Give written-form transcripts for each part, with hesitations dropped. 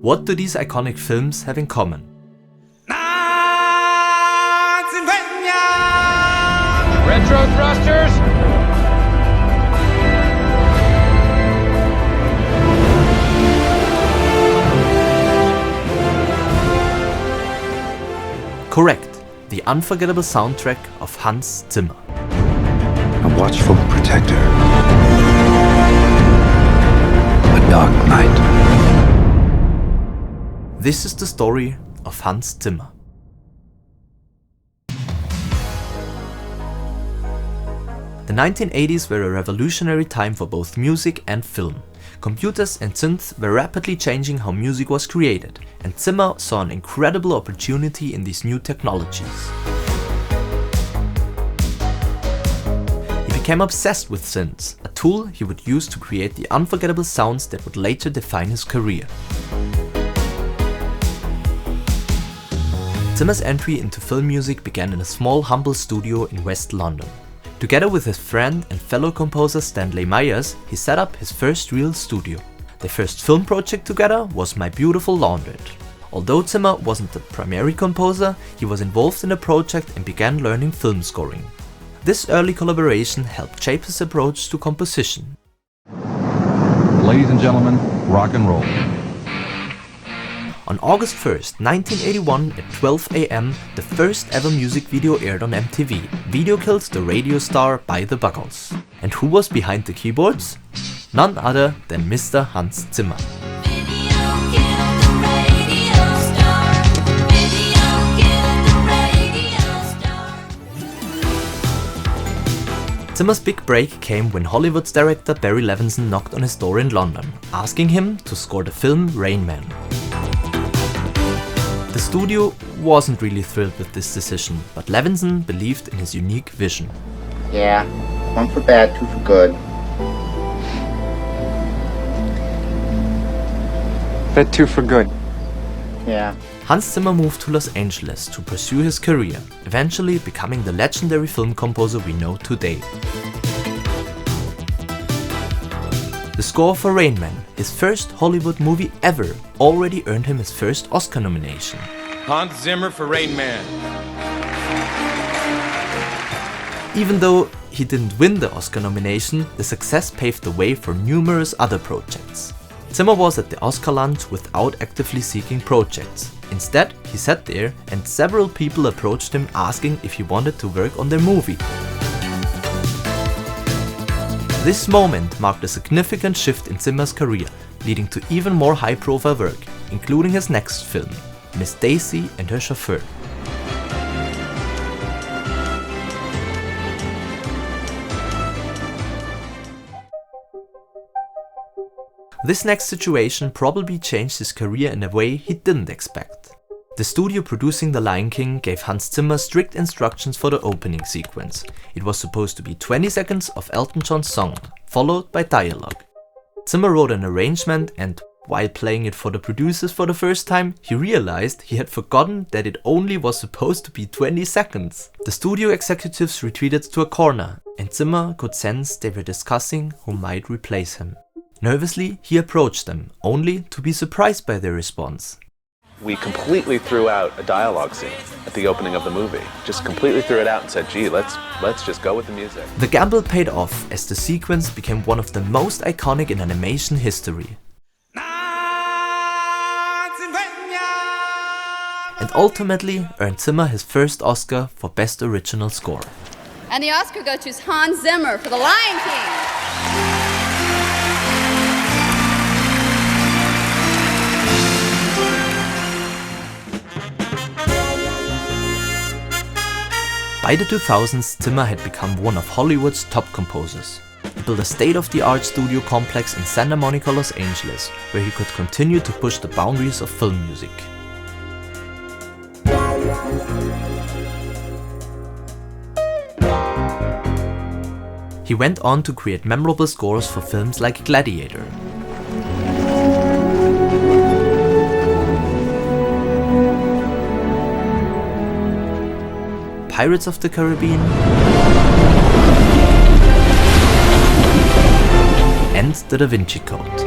What do these iconic films have in common? Retro thrusters! Correct, the unforgettable soundtrack of Hans Zimmer. A watchful protector. A dark night. This is the story of Hans Zimmer. The 1980s were a revolutionary time for both music and film. Computers and synths were rapidly changing how music was created, and Zimmer saw an incredible opportunity in these new technologies. He became obsessed with synths, a tool he would use to create the unforgettable sounds that would later define his career. Zimmer's entry into film music began in a small, humble studio in West London. Together with his friend and fellow composer Stanley Myers, he set up his first real studio. Their first film project together was My Beautiful Laundry. Although Zimmer wasn't the primary composer, he was involved in the project and began learning film scoring. This early collaboration helped shape his approach to composition. Ladies and gentlemen, rock and roll. On August 1st, 1981 at 12 AM, the first ever music video aired on MTV, Video Killed the Radio Star by the Buggles. And who was behind the keyboards? None other than Mr. Hans Zimmer. Zimmer's big break came when Hollywood's director Barry Levinson knocked on his door in London, asking him to score the film Rain Man. The studio wasn't really thrilled with this decision, but Levinson believed in his unique vision. Yeah, one for bad, two for good. Bad, two for good. Yeah. Hans Zimmer moved to Los Angeles to pursue his career, eventually becoming the legendary film composer we know today. The score for Rain Man, his first Hollywood movie ever, already earned him his first Oscar nomination. Hans Zimmer for Rain Man. Even though he didn't win the Oscar nomination, the success paved the way for numerous other projects. Zimmer was at the Oscar lunch without actively seeking projects. Instead, he sat there and several people approached him asking if he wanted to work on their movie. This moment marked a significant shift in Zimmer's career, leading to even more high-profile work, including his next film, Miss Daisy and Her Chauffeur. This next situation probably changed his career in a way he didn't expect. The studio producing The Lion King gave Hans Zimmer strict instructions for the opening sequence. It was supposed to be 20 seconds of Elton John's song, followed by dialogue. Zimmer wrote an arrangement and, while playing it for the producers for the first time, he realized he had forgotten that it only was supposed to be 20 seconds. The studio executives retreated to a corner, and Zimmer could sense they were discussing who might replace him. Nervously, he approached them, only to be surprised by their response. We completely threw out a dialogue scene at the opening of the movie. Just completely threw it out and said, gee, let's just go with the music. The gamble paid off as the sequence became one of the most iconic in animation history. And ultimately earned Zimmer his first Oscar for Best Original Score. And the Oscar goes to Hans Zimmer for The Lion King. By the 2000s, Zimmer had become one of Hollywood's top composers. He built a state-of-the-art studio complex in Santa Monica, Los Angeles, where he could continue to push the boundaries of film music. He went on to create memorable scores for films like Gladiator, Pirates of the Caribbean, and The Da Vinci Code.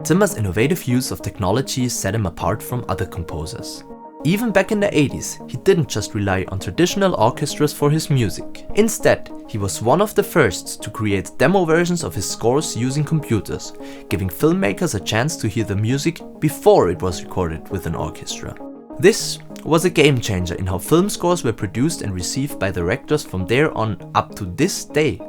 Zimmer's innovative use of technology set him apart from other composers. Even back in the 80s, he didn't just rely on traditional orchestras for his music. Instead, he was one of the first to create demo versions of his scores using computers, giving filmmakers a chance to hear the music before it was recorded with an orchestra. This was a game changer in how film scores were produced and received by directors from there on up to this day.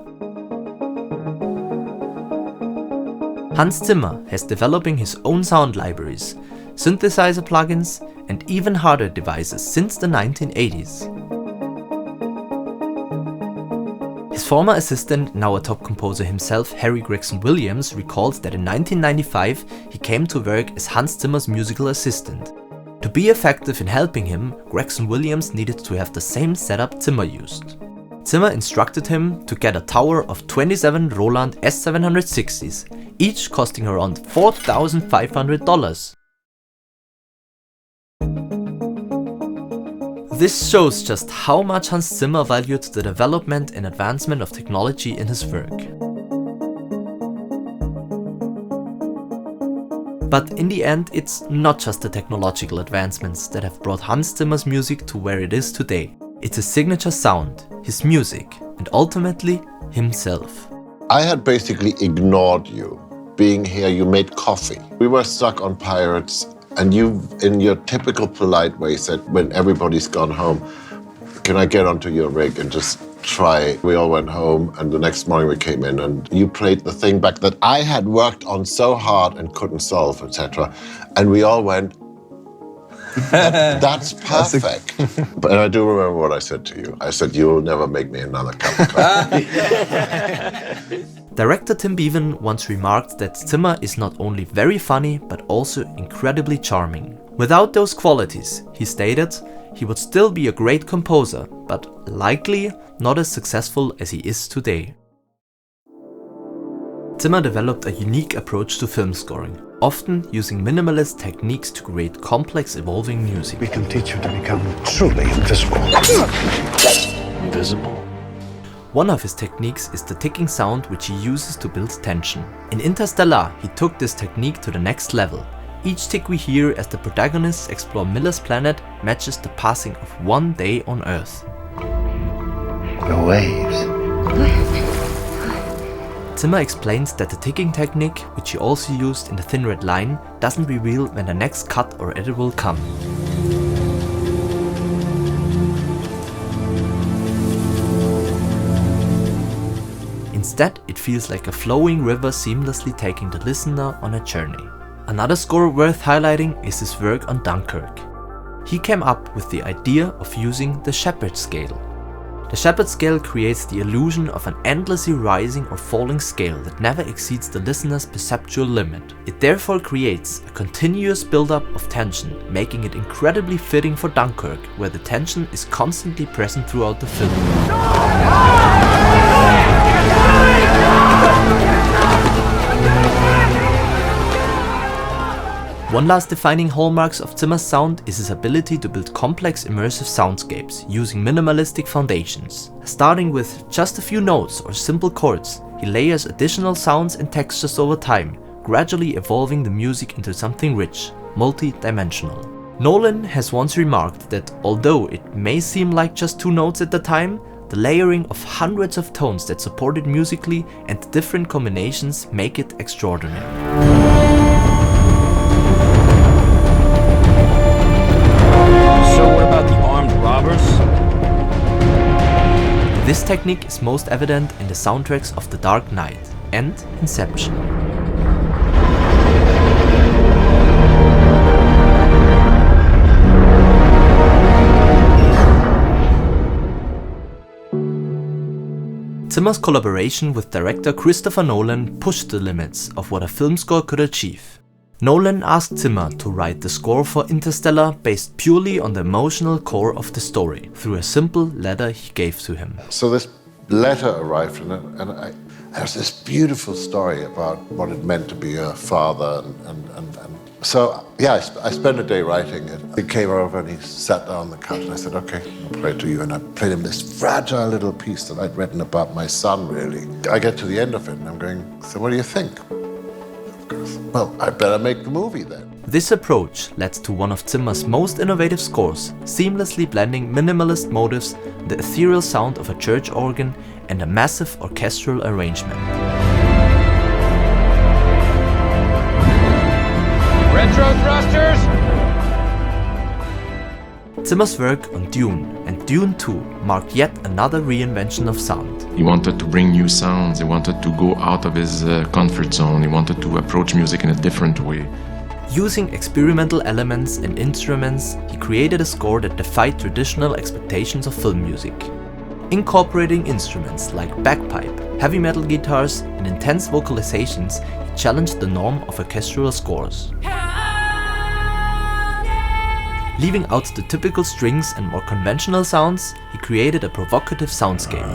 Hans Zimmer has developing his own sound libraries, synthesizer plugins, and even hardware devices since the 1980s. His former assistant, now a top composer himself, Harry Gregson Williams, recalled that in 1995 he came to work as Hans Zimmer's musical assistant. To be effective in helping him, Gregson Williams needed to have the same setup Zimmer used. Zimmer instructed him to get a tower of 27 Roland S760s, each costing around $4,500. This shows just how much Hans Zimmer valued the development and advancement of technology in his work. But in the end, it's not just the technological advancements that have brought Hans Zimmer's music to where it is today. It's his signature sound, his music, and ultimately, himself. I had basically ignored you. Being here, you made coffee. We were stuck on Pirates, and you, in your typical polite way, said, when everybody's gone home, can I get onto your rig and just try? We all went home, and the next morning we came in, and you played the thing back that I had worked on so hard and couldn't solve, etc. And we all went, that's perfect. But I do remember what I said to you. I said, you'll never make me another cup of coffee. Director Tim Bevan once remarked that Zimmer is not only very funny, but also incredibly charming. Without those qualities, he stated, he would still be a great composer, but likely not as successful as he is today. Zimmer developed a unique approach to film scoring, often using minimalist techniques to create complex, evolving music. We can teach you to become truly invisible. Invisible? One of his techniques is the ticking sound, which he uses to build tension. In Interstellar, he took this technique to the next level. Each tick we hear as the protagonists explore Miller's planet matches the passing of one day on Earth. The waves. Zimmer explains that the ticking technique, which he also used in The Thin Red Line, doesn't reveal when the next cut or edit will come. Instead, it feels like a flowing river seamlessly taking the listener on a journey. Another score worth highlighting is his work on Dunkirk. He came up with the idea of using the Shepard scale. The Shepard scale creates the illusion of an endlessly rising or falling scale that never exceeds the listener's perceptual limit. It therefore creates a continuous build-up of tension, making it incredibly fitting for Dunkirk, where the tension is constantly present throughout the film. One last defining hallmark of Zimmer's sound is his ability to build complex immersive soundscapes using minimalistic foundations. Starting with just a few notes or simple chords, he layers additional sounds and textures over time, gradually evolving the music into something rich, multi-dimensional. Nolan has once remarked that although it may seem like just two notes at the time, the layering of hundreds of tones that support it musically and the different combinations make it extraordinary. This technique is most evident in the soundtracks of The Dark Knight and Inception. Zimmer's collaboration with director Christopher Nolan pushed the limits of what a film score could achieve. Nolan asked Zimmer to write the score for Interstellar based purely on the emotional core of the story, through a simple letter he gave to him. So this letter arrived, and there's this beautiful story about what it meant to be a father, and so yeah, I spent a day writing it. He came over and he sat down on the couch, and I said, okay, I'll play it to you. And I played him this fragile little piece that I'd written about my son, really. I get to the end of it, and I'm going, so what do you think? Of course. well, I better make the movie then. This approach led to one of Zimmer's most innovative scores, seamlessly blending minimalist motives, the ethereal sound of a church organ, and a massive orchestral arrangement. Retro thrusters! Zimmer's work on Dune and Dune 2 marked yet another reinvention of sound. He wanted to bring new sounds, he wanted to go out of his comfort zone, he wanted to approach music in a different way. Using experimental elements and instruments, he created a score that defied traditional expectations of film music. Incorporating instruments like bagpipe, heavy metal guitars, and intense vocalizations, he challenged the norm of orchestral scores. Leaving out the typical strings and more conventional sounds, he created a provocative soundscape.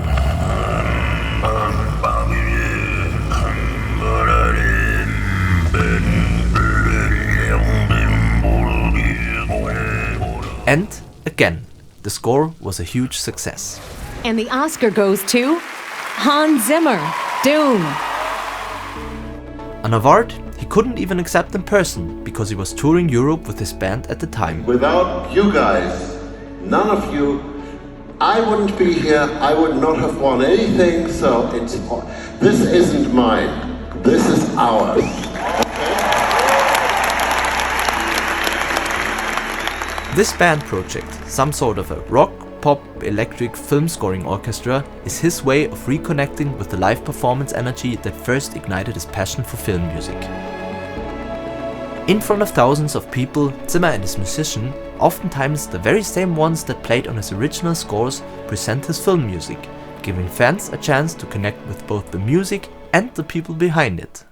And again, the score was a huge success. And the Oscar goes to Hans Zimmer, Dune. An award he couldn't even accept in person because he was touring Europe with his band at the time. Without you guys, none of you, I wouldn't be here, I would not have won anything, so this isn't mine, this is ours. This band project, some sort of a rock, pop, electric film scoring orchestra, is his way of reconnecting with the live performance energy that first ignited his passion for film music. In front of thousands of people, Zimmer and his musician, oftentimes the very same ones that played on his original scores, present his film music, giving fans a chance to connect with both the music and the people behind it.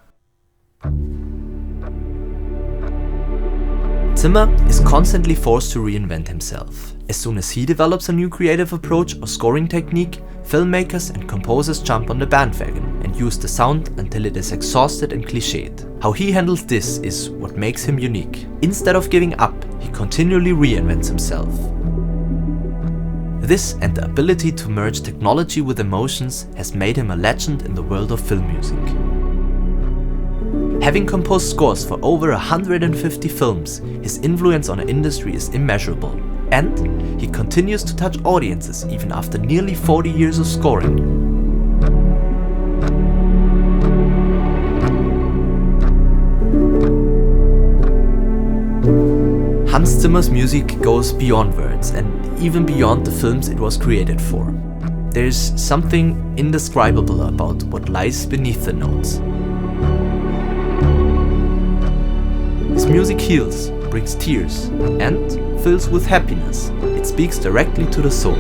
Zimmer is constantly forced to reinvent himself. As soon as he develops a new creative approach or scoring technique, filmmakers and composers jump on the bandwagon and use the sound until it is exhausted and cliched. How he handles this is what makes him unique. Instead of giving up, he continually reinvents himself. This and the ability to merge technology with emotions has made him a legend in the world of film music. Having composed scores for over 150 films, his influence on the industry is immeasurable. And he continues to touch audiences even after nearly 40 years of scoring. Hans Zimmer's music goes beyond words and even beyond the films it was created for. There's something indescribable about what lies beneath the notes. His music heals, brings tears, and fills with happiness. It speaks directly to the soul.